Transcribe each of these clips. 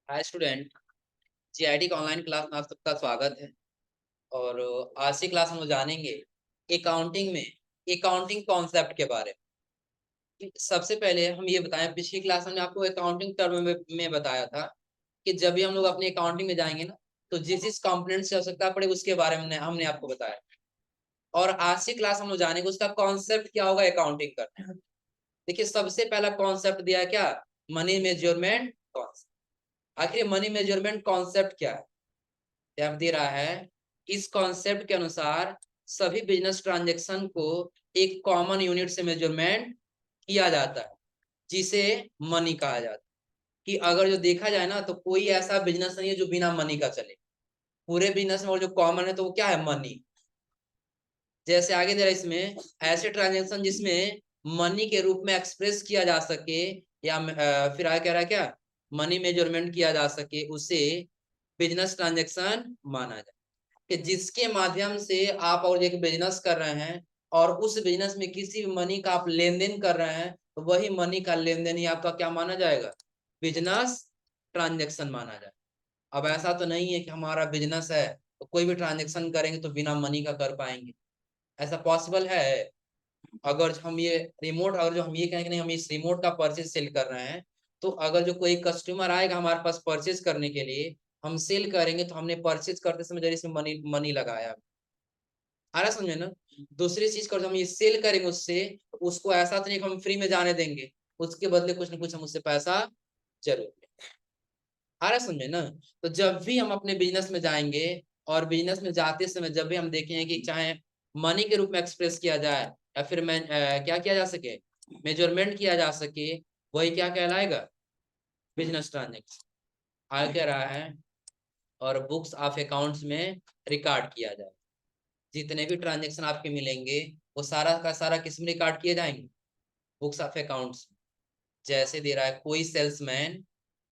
Hi student. GIT का online class में आप सबका स्वागत है। और आज की क्लास हम लोग जानेंगे अकाउंटिंग में अकाउंटिंग कॉन्सेप्ट के बारे में। सबसे पहले हम ये बताएं, पिछली क्लास में आपको अकाउंटिंग टर्म में बताया था कि जब भी हम लोग अपने अकाउंटिंग में जाएंगे ना, तो जिस जिस कंपोनेंट से आवश्यकता पड़े उसके बारे में हमने आपको बताया। और आज की क्लास हम लोग जानेंगे उसका कॉन्सेप्ट क्या होगा अकाउंटिंग का। देखिए, सबसे पहला कॉन्सेप्ट दिया है क्या? Money measurement concept. आखिर मनी मेजरमेंट कॉन्सेप्ट क्या है? यहाँ दे रहा है, इस कॉन्सेप्ट के अनुसार सभी बिजनेस ट्रांजैक्शन को एक कॉमन यूनिट से मेजरमेंट किया जाता है, जिसे मनी कहा जाता है। कि अगर जो देखा जाए ना, तो कोई ऐसा बिजनेस नहीं है जो बिना मनी का चले। पूरे बिजनेस में और जो कॉमन है तो वो क्या है? मनी। जैसे आगे दे रहा है, इसमें ऐसे ट्रांजेक्शन जिसमें मनी के रूप में एक्सप्रेस किया जा सके, या फिर आगे कह रहा है क्या, मनी मेजरमेंट किया जा सके, उसे बिजनेस ट्रांजेक्शन माना जाए। कि जिसके माध्यम से आप और एक बिजनेस कर रहे हैं, और उस बिजनेस में किसी भी मनी का आप लेन देन कर रहे हैं, तो वही मनी का लेन देन ही आपका क्या माना जाएगा? बिजनेस ट्रांजेक्शन माना जाए। अब ऐसा तो नहीं है कि हमारा बिजनेस है तो कोई भी ट्रांजेक्शन करेंगे तो बिना मनी का कर पाएंगे। ऐसा पॉसिबल है? अगर हम ये रिमोट, अगर जो हम ये कहें कि नहीं हम इस रिमोट का परचेज सेल कर रहे हैं, तो अगर जो कोई कस्टमर आएगा हमारे पास परचेज करने के लिए, हम सेल करेंगे तो हमने परचेज करते समय जरिए इसमें मनी मनी लगाया। आ रहा समझे ना? दूसरी चीज कर, हम ये सेल करेंगे उससे, तो उसको ऐसा तो नहीं कि हम फ्री में जाने देंगे, उसके बदले कुछ ना कुछ हम उससे पैसा जरूर लेंगे। आ रहा समझे ना? तो जब भी हम अपने बिजनेस में जाएंगे, और बिजनेस में जाते समय जब भी हम देखेंगे कि चाहे मनी के रूप में एक्सप्रेस किया जाए, या फिर मैं क्या किया जा सके, मेजरमेंट किया जा सके, वही क्या कहलाएगा? Business transaction. आगे कह रहा है, और बुक्स ऑफ अकाउंट्स में रिकॉर्ड किया जाए। जितने भी ट्रांजेक्शन आपके मिलेंगे, वो सारा का सारा किस में रिकॉर्ड किए जाएंगे? Books of accounts. जैसे दे रहा है, कोई सेल्समैन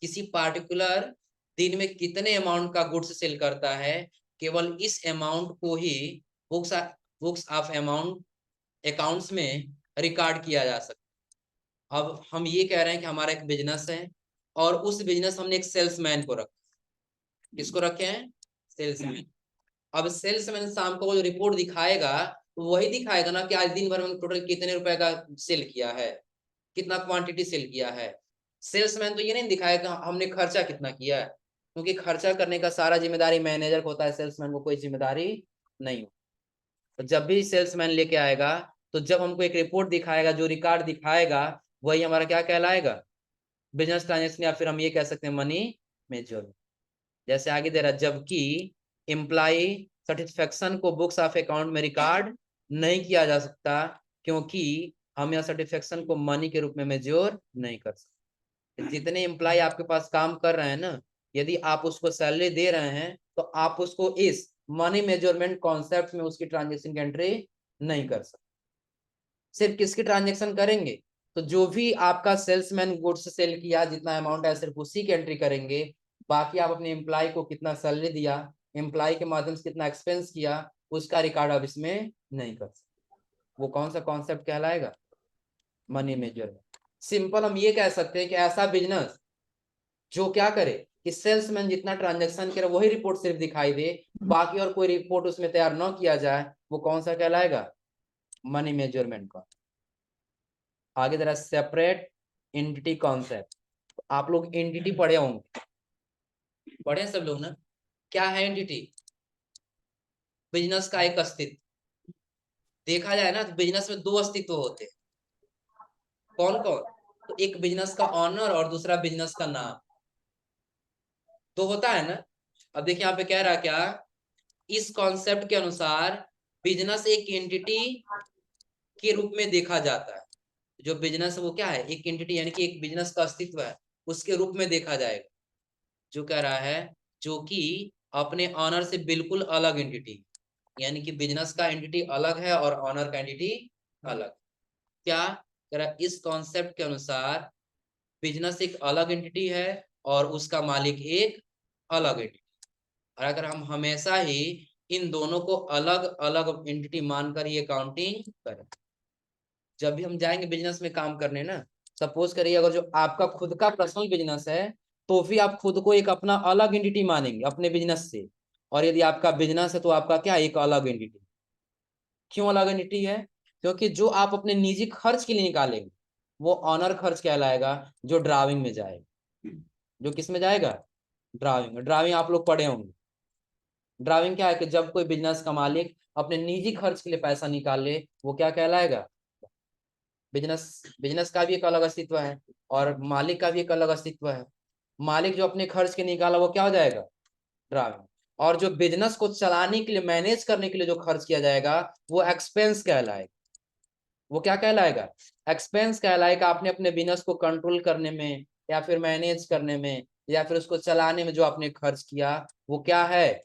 किसी पार्टिकुलर दिन में कितने अमाउंट का गुड्स सेल करता है, केवल इस अमाउंट को ही books books of amount accounts में रिकॉर्ड किया जा सकता है। अब हम ये कह रहे हैं कि हमारा एक बिजनेस है, और उस बिजनेस हमने एक सेल्समैन को रखा। किसको रखे हैं? सेल्समैन। अब सेल्समैन शाम को वो जो रिपोर्ट दिखाएगा, तो वही दिखाएगा ना कि आज दिन भर में टोटल कितने रुपए का सेल किया है, कितना क्वांटिटी सेल किया है। सेल्समैन तो ये नहीं दिखाएगा हमने खर्चा कितना किया है, क्योंकि खर्चा करने का सारा जिम्मेदारी मैनेजर को होता है, सेल्समैन को कोई जिम्मेदारी नहीं हो। तो जब भी सेल्समैन लेके आएगा, तो जब हमको एक रिपोर्ट दिखाएगा, जो रिकॉर्ड दिखाएगा, वही हमारा क्या कहलाएगा? बिजनेस ट्रांजेक्शन, या फिर हम ये कह सकते हैं मनी मेजरमेंट। जैसे आगे दे रहा, जबकि एम्प्लॉय सेटिस्फेक्शन को बुक्स ऑफ अकाउंट में रिकॉर्ड नहीं किया जा सकता, क्योंकि हम यह सेटिस्फेक्शन को मनी के रूप में मेजर नहीं कर सकते। जितने एम्प्लॉय आपके पास काम कर रहे हैं ना, यदि आप उसको सैलरी दे रहे हैं, तो आप उसको इस मनी मेजरमेंट कॉन्सेप्ट में उसकी ट्रांजेक्शन की एंट्री नहीं कर सकते। सिर्फ किसकी ट्रांजेक्शन करेंगे? तो जो भी आपका सेल्समैन गुड्स सेल किया, जितना अमाउंट है, सिर्फ उसी की एंट्री करेंगे। बाकी आप अपने एम्प्लॉय को कितना सैलरी दिया, एम्प्लॉय के माध्यम से कितना एक्सपेंस किया, उसका रिकॉर्ड आप इसमें नहीं कर सकते। वो कौन सा कॉन्सेप्ट कहलाएगा? Money measurement. सिंपल हम ये कह सकते हैं कि ऐसा बिजनेस जो क्या करे, कि सेल्समैन जितना ट्रांजेक्शन करे वही रिपोर्ट सिर्फ दिखाई दे, बाकी और कोई रिपोर्ट उसमें तैयार न किया जाए, वो कौन सा कहलाएगा? मनी मेजरमेंट का। आगे जरा सेपरेट एंटिटी कॉन्सेप्ट। आप लोग एंटिटी पढ़े होंगे, पढ़े सब लोग ना? क्या है एंटिटी? बिजनेस का एक अस्तित्व। देखा जाए ना, तो बिजनेस में दो अस्तित्व होते हैं। कौन कौन? तो एक बिजनेस का ऑनर, और दूसरा बिजनेस का नाम। तो होता है ना। अब देखिए यहाँ पे कह रहा क्या, इस कॉन्सेप्ट के अनुसार बिजनेस एक एंटिटी के रूप में देखा जाता है। जो बिजनेस है वो क्या है? एक एंटिटी, यानी कि एक बिजनेस का अस्तित्व है, उसके रूप में देखा जाएगा। जो कह रहा है, जो कि अपने ऑनर से बिल्कुल अलग एंटिटी, यानी कि बिजनेस का एंटिटी अलग है और ऑनर का एंटिटी अलग। क्या कह रहा है? इस कॉन्सेप्ट के अनुसार बिजनेस एक अलग एंटिटी है, और उसका मालिक एक अलग एंटिटी। और अगर हम हमेशा ही इन दोनों को अलग अलग एंटिटी मानकर ही अकाउंटिंग करें, जब भी हम जाएंगे बिजनेस में काम करने ना, सपोज करिए अगर जो आपका खुद का पर्सनल बिजनेस है, तो भी आप खुद को एक अपना अलग एंटिटी मानेंगे अपने बिजनेस से। और यदि आपका बिजनेस है तो आपका क्या, एक अलग एंटिटी। क्यों अलग एंटिटी है? क्योंकि जो आप अपने निजी खर्च के लिए निकालेंगे वो ऑनर खर्च कहलाएगा, जो ड्राइविंग में जाएगा। जो किस में जाएगा? ड्राइविंग। ड्राइविंग आप लोग पढ़े होंगे। ड्राइविंग क्या है कि जब कोई बिजनेस का मालिक अपने निजी खर्च के लिए पैसा निकाल ले, वो क्या कहलाएगा? बिजनेस। बिजनेस का भी एक अलग अस्तित्व है और मालिक का भी एक अलग अस्तित्व है। मालिक जो अपने खर्च के निकाला वो क्या हो जाएगा? ड्राइविंग। और जो बिजनेस को चलाने के लिए, मैनेज करने के लिए जो खर्च किया जाएगा वो एक्सपेंस कहलाएगा। वो क्या कहलाएगा? एक्सपेंस कहलाएगा। आपने अपने बिजनेस को कंट्रोल करने में या फिर मैनेज करने में या फिर उसको चलाने में जो आपने खर्च किया वो क्या है?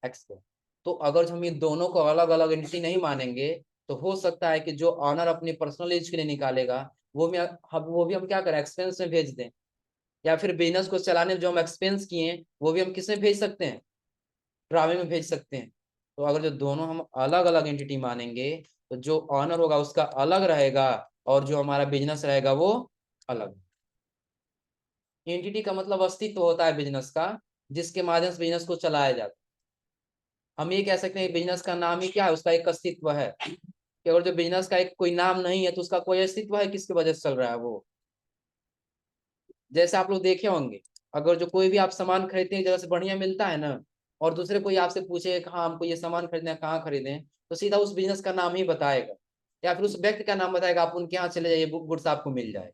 एक्सपेंस। तो अगर हम ये दोनों को अलग अलग एंटिटी नहीं मानेंगे तो हो सकता है कि जो ऑनर अपनी पर्सनल यूज के लिए निकालेगा वो भी हम क्या करें, एक्सपेंस में भेज दें। या फिर बिजनेस को चलाने में जो हम एक्सपेंस किए वो भी हम किस में भेज सकते हैं? ड्रामे में भेज सकते हैं। तो अगर जो दोनों हम अलग अलग एंटिटी मानेंगे तो जो ऑनर होगा उसका अलग रहेगा और जो हमारा बिजनेस रहेगा वो अलग। एंटिटी का मतलब अस्तित्व होता है बिजनेस का, जिसके माध्यम से बिजनेस को चलाया जाता है। हम ये कह सकते हैं बिजनेस का नाम ही क्या है, उसका एक अस्तित्व है। कि अगर जो बिजनेस का एक कोई नाम नहीं है तो उसका कोई अस्तित्व है किसकी वजह से चल रहा है वो। जैसे आप लोग देखे होंगे, अगर जो कोई भी आप सामान खरीदते हैं जगह से बढ़िया मिलता है ना, और दूसरे कोई आपसे पूछे कहाँ हमको ये सामान खरीदना है, कहाँ खरीदें, तो सीधा उस बिजनेस का नाम ही बताएगा या फिर उस व्यक्ति का नाम बताएगा, आप उनके यहाँ चले जाइए, गुड्स आपको मिल जाए।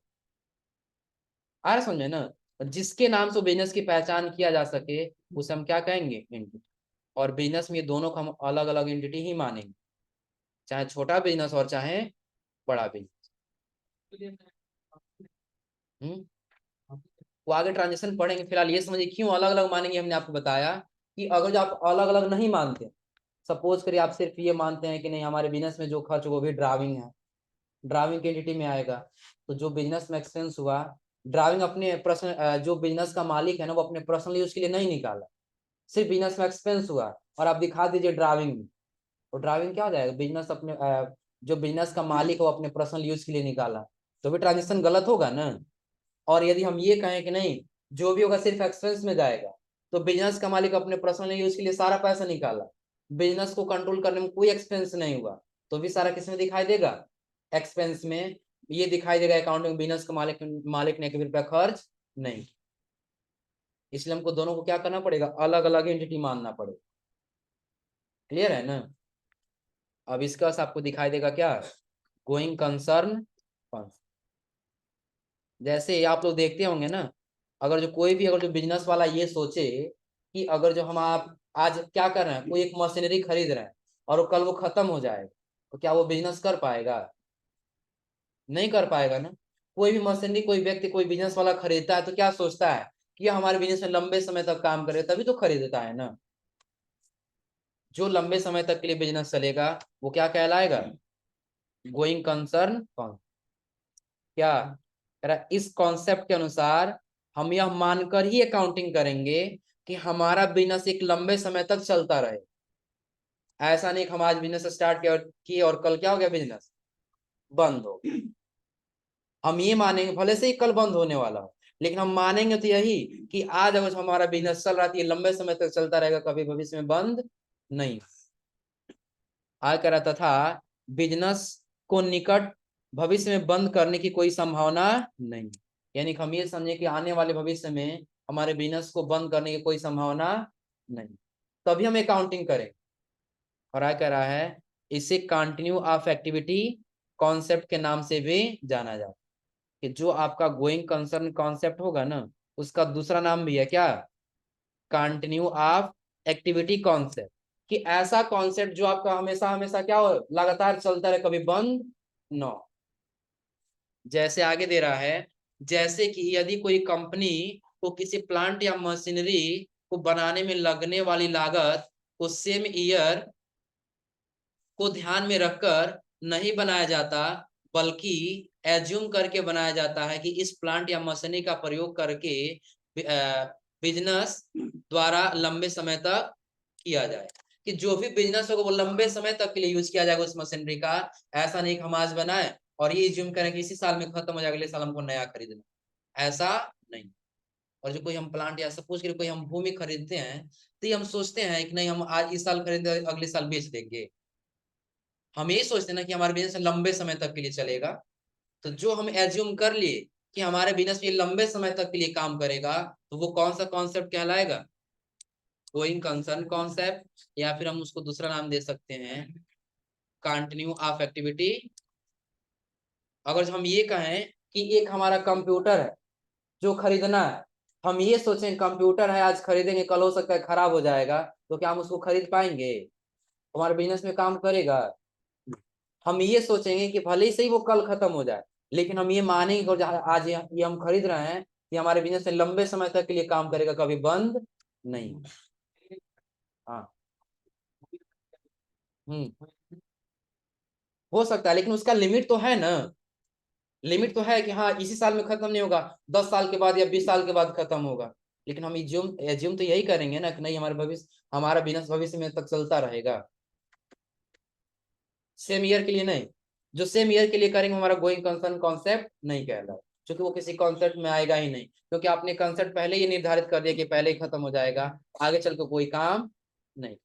आ रहा समझे ना? जिसके नाम से बिजनेस की पहचान किया जा सके उसे हम क्या कहेंगे? एंटिटी। और बिजनेस में ये दोनों को हम अलग अलग एंटिटी ही मानेंगे, चाहे छोटा बिजनेस और चाहे बड़ा बिजनेस। हम्म। वो आगे ट्रांजेक्शन पढ़ेंगे, फिलहाल ये समझिए क्यों अलग अलग मानेंगे। हमने आपको बताया कि अगर जो आप अलग अलग नहीं मानते, सपोज करिए आप सिर्फ ये मानते हैं कि नहीं हमारे बिजनेस में जो खर्च वो भी ड्राइविंग है, ड्राइविंग की एंटिटी में आएगा, तो जो बिजनेस में एक्सपेंस हुआ, ड्राइविंग अपने पर्सनल, जो बिजनेस का मालिक है ना वो अपने पर्सनल यूज के लिए नहीं निकाला, सिर्फ बिजनेस में एक्सपेंस हुआ और आप दिखा दीजिए ड्राइविंग में, तो ड्राइविंग क्या हो जाएगा? बिजनेस अपने जो बिजनेस का मालिक है वो अपने पर्सनल यूज के लिए निकाला, तो भी ट्रांजेक्शन गलत होगा ना। और यदि हम ये कहें कि नहीं, जो भी होगा सिर्फ एक्सपेंस में जाएगा, तो बिजनेस का मालिक अपने पर्सनल यूज के लिए सारा पैसा निकाला, बिजनेस को कंट्रोल करने में कोई एक्सपेंस नहीं हुआ, तो भी सारा किस में दिखाई देगा? एक्सपेंस में। ये दिखाई देगा अकाउंटिंग बिजनेस का मालिक मालिक ने एक भी रुपया खर्च नहीं। इसलिए हमको दोनों को क्या करना पड़ेगा? अलग अलग एंटिटी मानना पड़ेगा। क्लियर है ना? अब इसके पास आपको दिखाई देगा क्या? Going concern. जैसे आप लोग देखते होंगे ना, अगर जो कोई भी अगर जो बिजनेस वाला ये सोचे कि अगर जो हम आप आज क्या कर रहे हैं, कोई एक मशीनरी खरीद रहे हैं और वो कल वो खत्म हो जाएगा, तो क्या वो बिजनेस कर पाएगा? नहीं कर पाएगा ना। कोई भी मशीनरी कोई व्यक्ति कोई बिजनेस वाला खरीदता है तो क्या सोचता है कि ये हमारे बिजनेस में लंबे समय तक काम करे, तभी तो खरीदता है ना। जो लंबे समय तक के लिए बिजनेस चलेगा वो क्या कहलाएगा? Going concern. क्या कह रहा है? इस कॉन्सेप्ट के अनुसार हम यह मानकर ही अकाउंटिंग करेंगे कि हमारा बिजनेस एक लंबे समय तक चलता रहे। ऐसा नहीं कि हम आज बिजनेस स्टार्ट किए और कल क्या हो गया, बिजनेस बंद हो गया। हम ये मानेंगे भले से ही कल बंद होने वाला हो, लेकिन हम मानेंगे तो यही कि आज अगर हमारा बिजनेस चल रहा है तो ये लंबे समय तक चलता रहेगा, कभी भविष्य में बंद नहीं। आगे कह रहा तथा बिजनेस को निकट भविष्य में बंद करने की कोई संभावना नहीं। यानी कि हम ये समझे कि आने वाले भविष्य में हमारे बिजनेस को बंद करने की कोई संभावना नहीं, तभी हम अकाउंटिंग करें। और आगे कह रहा है इसे कंटिन्यू ऑफ एक्टिविटी कॉन्सेप्ट के नाम से भी जाना जाता है। कि जो आपका गोइंग कंसर्न कॉन्सेप्ट होगा ना, उसका दूसरा नाम भी है क्या? Continue of activity concept. कि ऐसा कॉन्सेप्ट जो आपका हमेशा हमेशा क्या हो, लगातार चलता रहे, कभी बंद न हो। जैसे आगे दे रहा है, जैसे कि यदि कोई कंपनी को किसी प्लांट या मशीनरी को बनाने में लगने वाली लागत को सेम ईयर को ध्यान में रखकर नहीं बनाया जाता, बल्कि एज्यूम करके बनाया जाता है कि इस प्लांट या मशीनरी का प्रयोग करके बिजनेस द्वारा लंबे समय तक किया जाए। कि जो भी बिजनेस होगा वो लंबे समय तक के लिए यूज किया जाएगा उस मशीनरी का। ऐसा नहीं कि हम आज बनाए और ये एज्यूम करें कि इसी साल में खत्म हो जाएगा, अगले साल हमको नया खरीदना, ऐसा नहीं। और जो कोई हम प्लांट या सपोज करिए कोई हम भूमि खरीदते हैं, तो ये हम सोचते हैं कि नहीं हम आज इस साल खरीदे अगले साल बेच देंगे। हम यही सोचते हैं ना कि हमारा बिजनेस लंबे समय तक के लिए चलेगा। तो जो हम एज्यूम कर लिए कि हमारे बिजनेस में लंबे समय तक के लिए काम करेगा, तो वो कौन सा कॉन्सेप्ट कहलाएगा? गोइंग कंसर्न कॉन्सेप्ट, या फिर हम उसको दूसरा नाम दे सकते हैं कंटिन्यू ऑफ एक्टिविटी। अगर हम ये कहें कि एक हमारा कंप्यूटर है जो खरीदना है, हम ये सोचें कंप्यूटर है आज खरीदेंगे कल हो सकता है खराब हो जाएगा, तो क्या हम उसको खरीद पाएंगे? हमारे बिजनेस में काम करेगा? हम ये सोचेंगे कि भले ही सही वो कल खत्म हो जाए, लेकिन हम ये मानेंगे कि आज ये हम खरीद रहे हैं, ये हमारे बिजनेस में लंबे समय तक के लिए काम करेगा, कभी बंद नहीं। हाँ। हम्म। हो सकता है, लेकिन उसका लिमिट तो है ना। लिमिट तो है कि हाँ इसी साल में खत्म नहीं होगा, 10 साल के बाद या 20 साल के बाद खत्म होगा। लेकिन हम एज्यूम एज्यूम तो यही करेंगे ना कि नहीं हमारे भविष्य, हमारा बिजनेस भविष्य में तक चलता रहेगा, सेम ईयर के लिए नहीं। जो सेम ईयर के लिए करेंगे हमारा गोइंग कंसर्न कॉन्सेप्ट नहीं कहलाएगा, क्योंकि वो किसी कॉन्सेप्ट में आएगा ही नहीं, क्योंकि आपने कॉन्सेप्ट पहले ही निर्धारित कर दिया कि पहले ही खत्म हो जाएगा, आगे चल के कोई काम नहीं।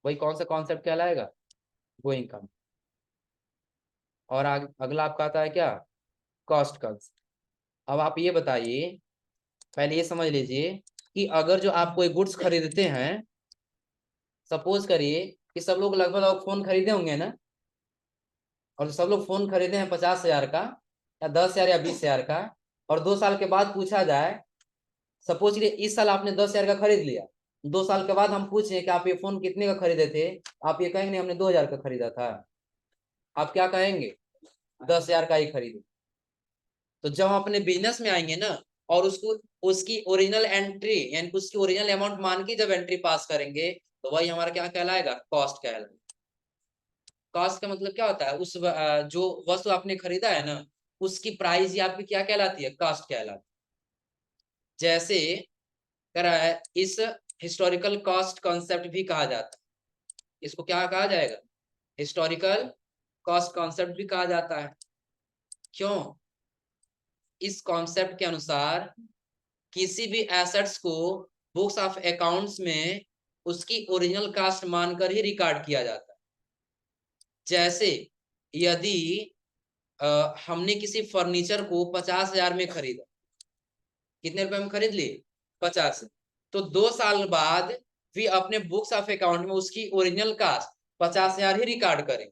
वही कौन सा कॉन्सेप्ट कहलाएगा? Going concern. और अगला आपका आता है क्या? Cost concept. अब आप ये बताइए, पहले ये समझ लीजिए कि अगर जो आप कोई गुड्स खरीदते हैं, सपोज करिए कि सब लोग लगभग फोन खरीदे होंगे ना, और सब लोग फोन खरीदे हैं 50,000 का या 10,000 या 20,000 का, और 2 साल के बाद पूछा जाए, सपोज करिए इस साल आपने 10,000 का खरीद लिया, 2 साल के बाद हम पूछें कि आप ये फोन कितने का खरीदे थे, आप ये कहेंगे नहीं हमने 2,000 का खरीदा था। आप क्या कहेंगे? 10,000 का ही खरीदे। तो जब हम अपने बिजनेस में आएंगे ना, और उसको उसकी ओरिजिनल एंट्री यानी उसकी ओरिजिनल अमाउंट मान के जब एंट्री पास करेंगे, तो वही हमारा क्या कहलाएगा? कॉस्ट कहलाएगा। कॉस्ट का मतलब क्या होता है? जो वस्तु आपने खरीदा है ना, उसकी प्राइस ही आपकी क्या कहलाती है? कॉस्ट कहलाती है। जैसे करा है इस हिस्टोरिकल कॉस्ट कॉन्सेप्ट भी कहा जाता है। इसको क्या कहा जाएगा? हिस्टोरिकल कॉस्ट कॉन्सेप्ट भी कहा जाता है। क्यों? इस कॉन्सेप्ट के अनुसार किसी भी एसेट्स को बुक्स ऑफ अकाउंट्स में उसकी ओरिजिनल कास्ट मानकर ही रिकॉर्ड किया जाता है। जैसे यदि हमने किसी फर्नीचर को 50,000 में खरीदा, कितने रुपए में खरीद लिए? 50। तो 2 साल बाद भी अपने बुक्स ऑफ अकाउंट में उसकी ओरिजिनल कास्ट 50,000 ही रिकॉर्ड करें।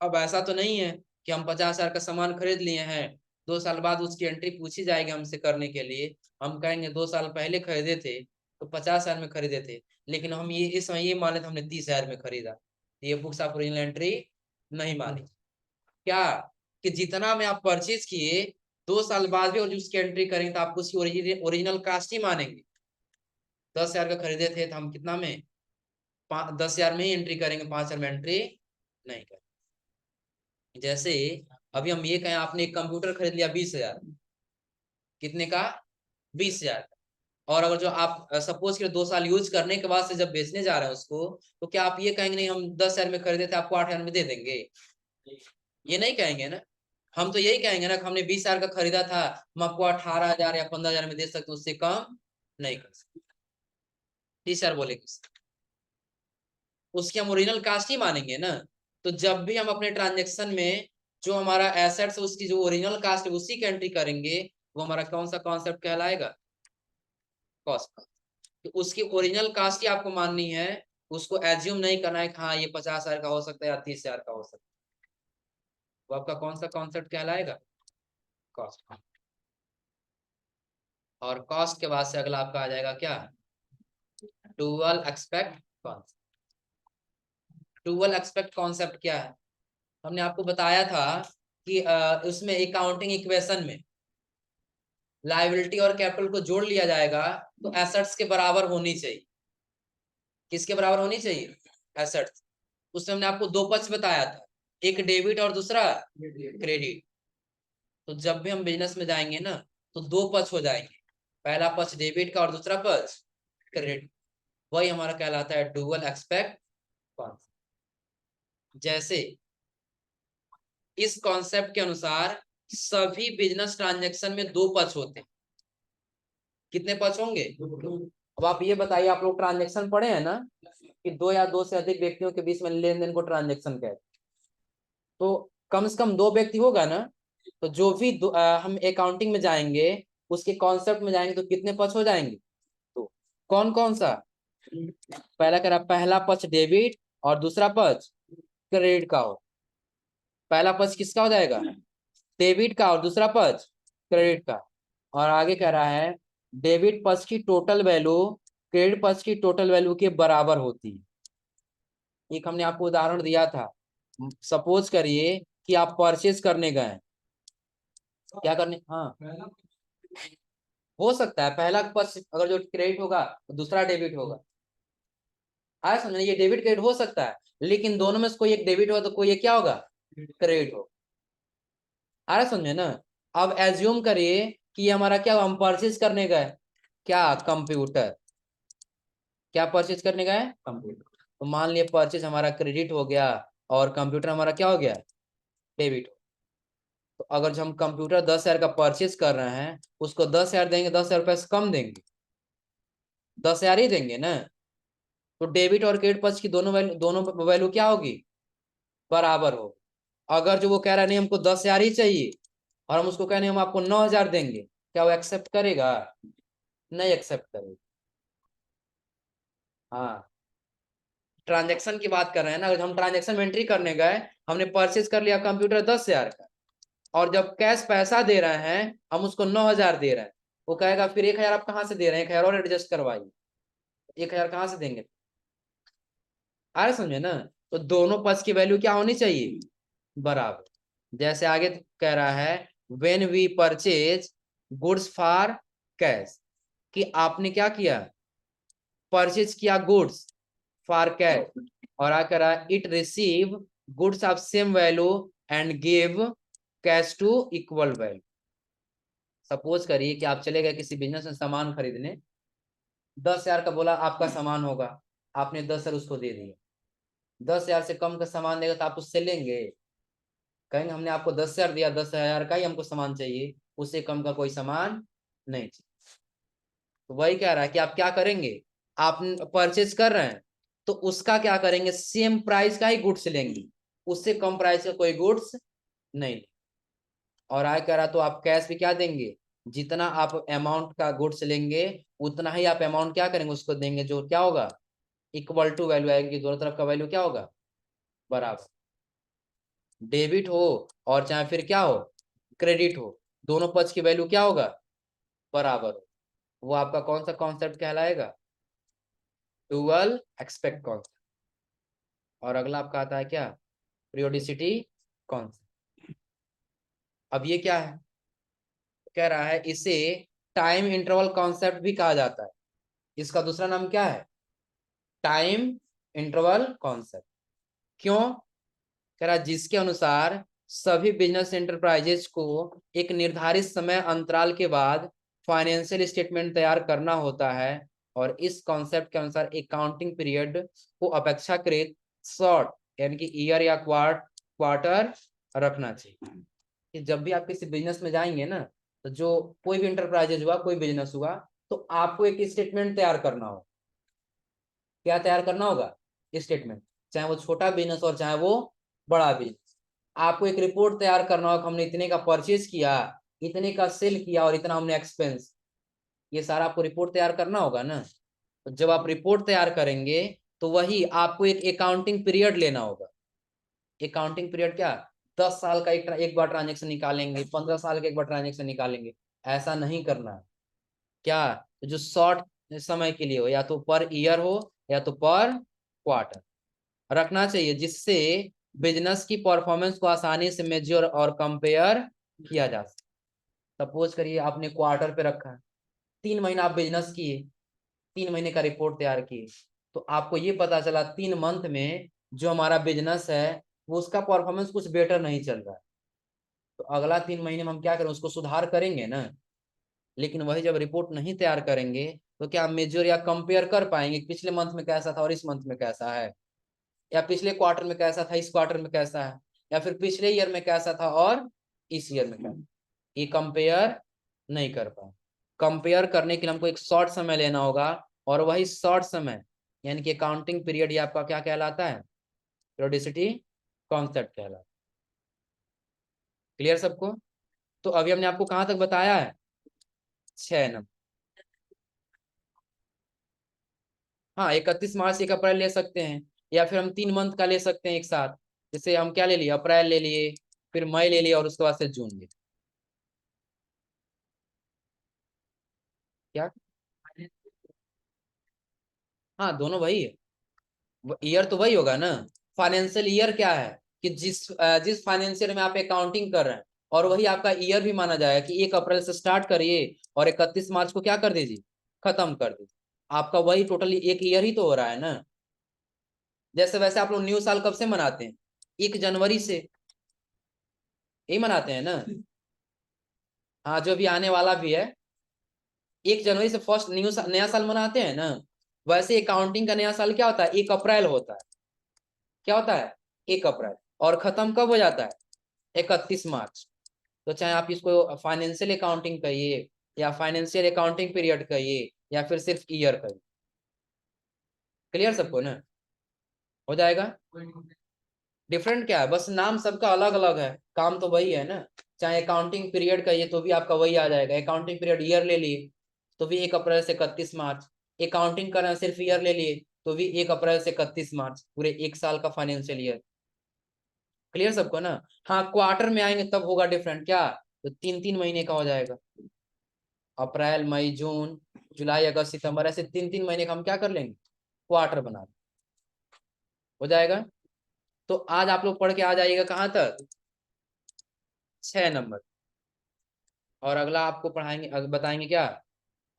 अब ऐसा तो नहीं है कि हम 50,000 का सामान खरीद लिए हैं, 2 साल बाद उसकी एंट्री पूछी जाएगी हमसे करने के लिए, हम कहेंगे 2 साल पहले खरीदे थे तो 50,000 में खरीदे थे, लेकिन हम ये इस समय ये मान लेते हमने 30,000 में खरीदा, ये बुक्स ऑफ ओरिजिनल एंट्री नहीं मानी। क्या? कि जितना में आप परचेज किए, 2 साल बाद भी और उसकी एंट्री करेंगे तो आपको उसकी ओरिजिनल कास्ट ही मानेंगे। 10,000 का खरीदे थे तो हम कितना में 10,000 में ही एंट्री करेंगे, 5,000 में एंट्री नहीं करेंगे। जैसे अभी हम ये कहें आपने एक कंप्यूटर खरीद लिया 20,000, कितने का? 20,000। और अगर जो आप सपोज करिए 2 साल यूज करने के बाद से जब बेचने जा रहे हैं उसको, तो क्या आप ये कहेंगे नहीं हम 10,000 में खरीदे थे आपको 8,000 में दे देंगे? ये नहीं कहेंगे ना। हम तो यही कहेंगे ना कि हमने 20,000 का खरीदा था, हम आपको 18,000 या 15,000 में दे सकते, उससे कम नहीं कर सकते। 30,000 बोलेंगे, उसकी हम ओरिजिनल कास्ट ही मानेंगे ना। तो जब भी हम अपने ट्रांजेक्शन में जो हमारा एसेट्स है उसकी जो ओरिजिनल कास्ट है उसी की एंट्री करेंगे, वो हमारा कौन सा कॉन्सेप्ट कहलाएगा? कॉस्ट। तो उसकी ओरिजिनल कास्ट ही आपको माननी है, उसको एज्यूम नहीं करना है कि हाँ ये 50,000 का हो सकता है या 30,000 का हो सकता है। वो आपका कौन सा कॉन्सेप्ट कहलाएगा? कॉस्ट। और कॉस्ट के बाद से अगला आपका आ जाएगा क्या? Dual expect concept. Dual expect concept क्या है? हमने आपको बताया था कि उसमें अकाउंटिंग इक्वेशन में लायबिलिटी और कैपिटल को जोड़ लिया जाएगा तो एसेट्स के बराबर होनी चाहिए। किसके बराबर होनी चाहिए? एसेट्स। उसमें हमने आपको दो पक्ष बताया था, एक डेबिट और दूसरा क्रेडिट। तो जब भी हम बिजनेस में जाएंगे ना, तो दो पक्ष हो जाएंगे, पहला पक्ष डेबिट का और दूसरा पक्ष क्रेडिट। वही हमारा कहलाता है डुअल एक्सपेक्ट कॉन्सेप्ट। जैसे इस कॉन्सेप्ट के अनुसार सभी बिजनेस ट्रांजैक्शन में दो पक्ष होते हैं। कितने पक्ष होंगे? अब आप ये बताइए, आप लोग ट्रांजैक्शन पढ़े हैं ना कि दो या दो से अधिक व्यक्तियों के बीच में लेन देन को ट्रांजैक्शन कहते हैं। तो कम से कम दो व्यक्ति होगा ना, तो जो भी हम अकाउंटिंग में जाएंगे, उसके कॉन्सेप्ट में जाएंगे तो कितने पक्ष हो जाएंगे? तो कौन कौन सा? पहला कह रहा, पहला पक्ष डेबिट और दूसरा पक्ष क्रेडिट का हो। पहला पक्ष किसका हो जाएगा? डेबिट का, और दूसरा पक्ष क्रेडिट का। और आगे कह रहा है डेबिट पक्ष की टोटल वैल्यू क्रेडिट पक्ष की टोटल वैल्यू के बराबर होती है। एक हमने आपको उदाहरण दिया था, सपोज करिए कि आप परचेज करने गए। क्या करने? हाँ, हो सकता है पहला पक्ष अगर जो क्रेडिट होगा तो दूसरा डेबिट होगा। आया समझ? ये डेबिट क्रेडिट हो सकता है, लेकिन दोनों में से कोई एक डेबिट हो तो कोई एक क्या होगा? क्रेडिट हो। आ रहा समझे ना? अब एज्यूम करिए कि हमारा क्या, हम परचेज करने गए क्या? कंप्यूटर। क्या परचेज करने गए? कंप्यूटर। तो मान लिया परचेज हमारा क्रेडिट हो गया और कंप्यूटर हमारा क्या हो गया? डेबिट। तो अगर जो हम कंप्यूटर 10,000 का परचेज कर रहे हैं, उसको 10,000 देंगे, 10,000 रुपये से कम देंगे? 10,000 ही देंगे ना। तो डेबिट और क्रेडिट पक्ष की दोनों वैल्यू क्या होगी? बराबर हो। अगर जो वो कह रहा है नहीं हमको 10,000 ही चाहिए, और हम उसको कह रहे हैं हम आपको 9,000 देंगे, क्या वो एक्सेप्ट करेगा? नहीं एक्सेप्ट करेगा। हाँ, ट्रांजेक्शन की बात कर रहे हैं ना। अगर हम ट्रांजेक्शन में एंट्री करने गए, हमने परचेज कर लिया कंप्यूटर 10,000 का, और जब कैश पैसा दे रहे हैं हम उसको 9,000 दे रहे हैं, वो कहेगा फिर 1,000 आप कहाँ से दे रहे हैं? 1,000 और एडजस्ट करवाइए। 1,000 कहाँ से देंगे? आ रहे समझे ना? तो दोनों पक्ष की वैल्यू क्या होनी चाहिए? बराबर। जैसे आगे कह रहा है when we purchase goods for cash, कि आपने क्या किया? परचेज किया गुड्स फॉर कैश। और आ कह रहा है it receive goods of same value and give cash to equal value. Suppose करिए कि आप चले गए किसी बिजनेस में सामान खरीदने, 10,000 का बोला आपका सामान होगा, आपने 10,000 उसको दे दिया। 10,000 से कम का सामान देगा तो आप उससे लेंगे? कहेंगे हमने आपको 10,000 दिया, 10,000 का ही हमको सामान चाहिए, उससे कम का कोई सामान नहीं चाहिए। तो वही कह रहा है कि आप क्या करेंगे? आप परचेज कर रहे हैं तो उसका क्या करेंगे? सेम प्राइस का ही गुड्स लेंगे, उससे कम प्राइस का कोई गुड्स नहीं। और आय कह रहा तो आप कैश भी क्या देंगे? जितना आप अमाउंट का गुड्स लेंगे उतना ही आप अमाउंट क्या करेंगे? उसको देंगे, जो क्या होगा? इक्वल टू वैल्यू आएगी, दोनों तरफ का वैल्यू क्या होगा? बराबर। डेबिट हो और चाहे फिर क्या हो? क्रेडिट हो, दोनों पक्ष की वैल्यू क्या होगा? बराबर हो। वो आपका कौन सा कॉन्सेप्ट कहलाएगा? Dual expect concept. और अगला आपका आता है क्या? Periodicity concept. अब ये क्या है? कह रहा है इसे टाइम इंटरवल कॉन्सेप्ट भी कहा जाता है। इसका दूसरा नाम क्या है? Time interval concept. क्यों? कह रहा जिसके अनुसार सभी बिजनेस एंटरप्राइजेज को एक निर्धारित समय अंतराल के बाद फाइनेंशियल स्टेटमेंट तैयार करना होता है, और इस कॉन्सेप्ट के अनुसार अकाउंटिंग पीरियड को अपेक्षाकृत शॉर्ट, यानी कि ईयर या क्वार्टर रखना चाहिए। कि जब भी आप किसी बिजनेस में जाएंगे ना, तो जो कोई भी इंटरप्राइजेज हुआ, कोई बिजनेस हुआ, तो आपको एक स्टेटमेंट तैयार करना होगा। क्या तैयार करना होगा? स्टेटमेंट। चाहे वो छोटा बिजनेस और चाहे वो बड़ा बिजनेस, आपको एक रिपोर्ट तैयार करना होगा। हमने इतने का परचेज किया, इतने का सेल किया, और इतना हमने एक्सपेंस, ये सारा आपको रिपोर्ट तैयार करना होगा ना। तो जब आप रिपोर्ट तैयार करेंगे तो वही आपको एक अकाउंटिंग पीरियड लेना होगा। अकाउंटिंग पीरियड क्या? 10 साल का एक बार ट्रांजेक्शन निकालेंगे, 15 साल का एक बार ट्रांजेक्शन निकालेंगे, ऐसा नहीं करना है। क्या? जो शॉर्ट समय के लिए हो, या तो पर ईयर हो या तो पर क्वार्टर रखना चाहिए, जिससे बिजनेस की परफॉर्मेंस को आसानी से मेजर और कंपेयर किया जा सके। सपोज करिए आपने क्वार्टर पे रखा है, 3 महीना आप बिजनेस किए, 3 महीने का रिपोर्ट तैयार किए, तो आपको ये पता चला 3 मंथ में जो हमारा बिजनेस है वो उसका परफॉर्मेंस कुछ बेटर नहीं चल रहा है। तो अगला 3 महीने में हम क्या करें? उसको सुधार करेंगे ना। लेकिन वही जब रिपोर्ट नहीं तैयार करेंगे तो क्या मेजर या कंपेयर कर पाएंगे पिछले मंथ में कैसा था और इस मंथ में कैसा है, या पिछले क्वार्टर में कैसा था इस क्वार्टर में कैसा है, या फिर पिछले ईयर में कैसा था और इस ईयर में कैसा? ये कंपेयर नहीं कर पाए। कंपेयर करने के लिए हमको एक शॉर्ट समय लेना होगा, और वही शॉर्ट समय यानी कि अकाउंटिंग पीरियड ये आपका क्या कहलाता है? पीरियोडिसिटी कॉन्सेप्ट कहलाता है। क्लियर सबको? तो अभी हमने आपको कहां तक बताया है? 6 नंबर। हाँ, 31 मार्च 1 अप्रैल ले सकते हैं, या फिर हम 3 मंथ का ले सकते हैं एक साथ। जैसे हम क्या ले लिए, अप्रैल ले लिए, फिर मई ले लिए, और उसके बाद से जून ले। क्या? हाँ, दोनों वही है। ईयर तो वही होगा ना। फाइनेंशियल ईयर क्या है कि जिस फाइनेंशियल में आप अकाउंटिंग कर रहे हैं, और वही आपका ईयर भी माना जाएगा कि 1 अप्रैल से स्टार्ट करिए और 31 मार्च को क्या कर दीजिए, खत्म कर दीजिए। आपका वही टोटली एक ईयर ही तो हो रहा है ना। जैसे वैसे आप लोग न्यू साल कब से मनाते हैं? 1 जनवरी से, यही मनाते हैं ना। हाँ, जो भी आने वाला भी है, 1 जनवरी से फर्स्ट नया साल मनाते हैं ना। वैसे अकाउंटिंग का नया साल क्या होता है? 1 अप्रैल होता है। क्या होता है? 1 अप्रैल। और खत्म कब हो जाता है? 31 मार्च। तो चाहे आप इसको फाइनेंशियल अकाउंटिंग कहिए, या फाइनेंशियल अकाउंटिंग पीरियड कहिए, या फिर सिर्फ ईयर कहिए। क्लियर सबको ना? हो जाएगा। डिफरेंट क्या है? बस नाम सबका अलग अलग है, काम तो वही है ना। चाहे अकाउंटिंग पीरियड कहिए तो भी आपका वही आ जाएगा। अकाउंटिंग पीरियड ईयर ले लिए तो भी 1 अप्रैल से 31 मार्च। अकाउंटिंग करना सिर्फ ईयर ले लिए तो भी 1 अप्रैल से 31 मार्च, पूरे एक साल का फाइनेंशियल ईयर। क्लियर सबको ना? हाँ, क्वार्टर में आएंगे तब होगा डिफरेंट। क्या? तो 3 3 महीने का हो जाएगा। अप्रैल, मई, जून, जुलाई, अगस्त, सितंबर, ऐसे 3 3 महीने का हम क्या कर लेंगे, क्वार्टर बना लेंगे। हो जाएगा। तो आज आप लोग पढ़ के आ जाइएगा कहाँ तक? 6 नंबर। और अगला आपको पढ़ाएंगे, बताएंगे क्या?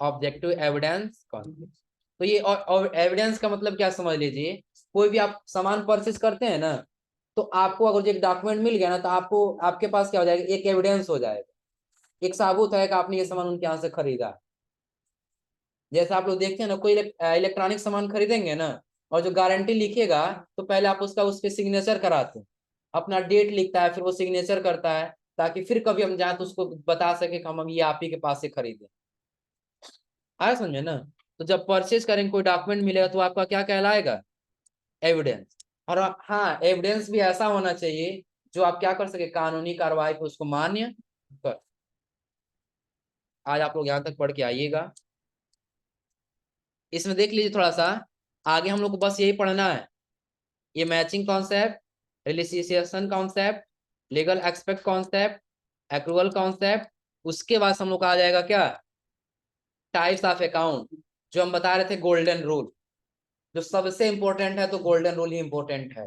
ऑब्जेक्टिव एविडेंस कौन। तो ये और एविडेंस का मतलब क्या समझ लीजिए। कोई भी आप सामान परचेज करते हैं ना, तो आपको अगर जो एक डॉक्यूमेंट मिल गया ना, तो आपको आपके पास क्या हो जाएगा, एक एविडेंस हो जाएगा। एक साबुत है कि आपने ये सामान उनके यहाँ से खरीदा। जैसे आप लोग देखते हैं ना, कोई इलेक्ट्रॉनिक सामान खरीदेंगे ना, और जो गारंटी लिखेगा, तो पहले आप उसका उस पर सिग्नेचर कराते हैं। अपना डेट लिखता है, फिर वो सिग्नेचर करता है, ताकि फिर कभी हम जाए तो उसको बता सके कि हम ये आप ही के पास से खरीदे। आया समझे ना? तो जब परचेज करेंगे कोई डॉक्यूमेंट मिलेगा तो आपका क्या कहलाएगा, एविडेंस। और हाँ, एविडेंस भी ऐसा होना चाहिए जो आप क्या कर सके, कानूनी कार्रवाई को उसको मान्य कर। आज आप लोग यहाँ तक पढ़ के आइएगा। इसमें देख लीजिए थोड़ा सा, आगे हम लोग को बस यही पढ़ना है। ये matching concept, realisation concept, legal aspect concept, accrual concept. उसके बाद हम लोग का आ जाएगा क्या, टाइप्स ऑफ अकाउंट। जो हम बता रहे थे गोल्डन रूल, जो सबसे इंपॉर्टेंट है, तो गोल्डन रूल ही इंपॉर्टेंट है।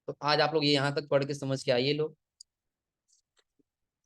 तो आज आप लोग ये यहाँ तक पढ़ के समझ के आइए लोग।